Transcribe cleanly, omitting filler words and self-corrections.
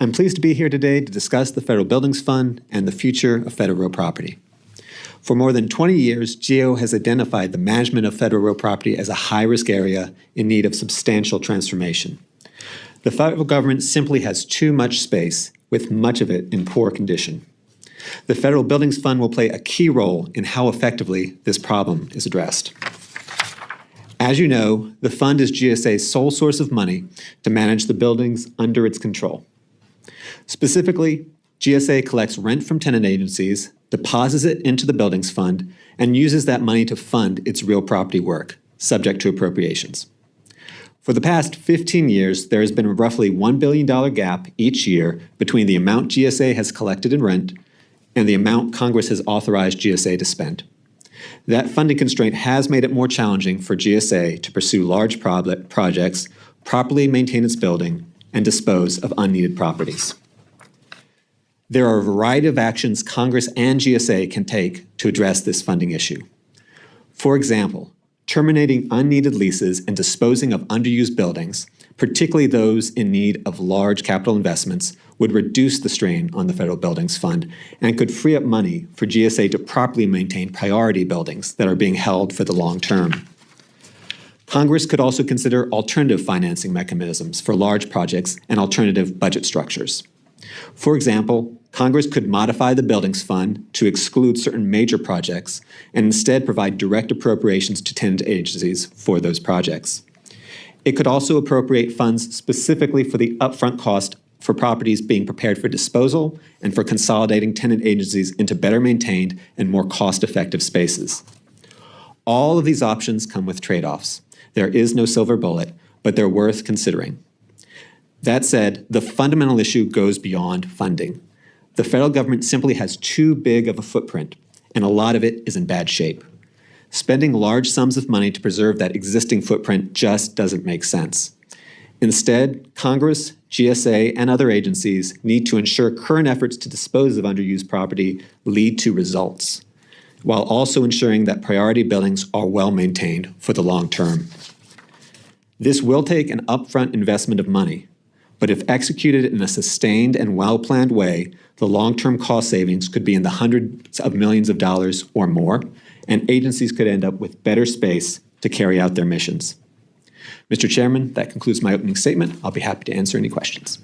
I'm pleased to be here today to discuss the Federal Buildings Fund and the future of federal real property. For more than 20 years, GAO has identified the management of federal real property as a high-risk area in need of substantial transformation. The federal government simply has too much space, with much of it in poor condition. The Federal Buildings Fund will play a key role in how effectively this problem is addressed. As you know, the fund is GSA's sole source of money to manage the buildings under its control. Specifically, GSA collects rent from tenant agencies, deposits it into the Buildings Fund, and uses that money to fund its real property work, subject to appropriations. For the past 15 years, there has been a roughly $1 billion gap each year between the amount GSA has collected in rent and the amount Congress has authorized GSA to spend. That funding constraint has made it more challenging for GSA to pursue large projects, properly maintain its building, and dispose of unneeded properties. There are a variety of actions Congress and GSA can take to address this funding issue. For example, terminating unneeded leases and disposing of underused buildings, particularly those in need of large capital investments, would reduce the strain on the Federal Buildings Fund and could free up money for GSA to properly maintain priority buildings that are being held for the long term. Congress could also consider alternative financing mechanisms for large projects and alternative budget structures. For example, Congress could modify the Buildings Fund to exclude certain major projects and instead provide direct appropriations to tenant agencies for those projects. It could also appropriate funds specifically for the upfront cost for properties being prepared for disposal and for consolidating tenant agencies into better maintained and more cost-effective spaces. All of these options come with trade-offs. There is no silver bullet, but they're worth considering. That said, the fundamental issue goes beyond funding. The federal government simply has too big of a footprint, and a lot of it is in bad shape. Spending large sums of money to preserve that existing footprint just doesn't make sense. Instead, Congress, GSA, and other agencies need to ensure current efforts to dispose of underused property lead to results, while also ensuring that priority buildings are well maintained for the long term. This will take an upfront investment of money, but if executed in a sustained and well-planned way, the long-term cost savings could be in the hundreds of millions of dollars or more, and agencies could end up with better space to carry out their missions. Mr. Chairman, that concludes my opening statement. I'll be happy to answer any questions.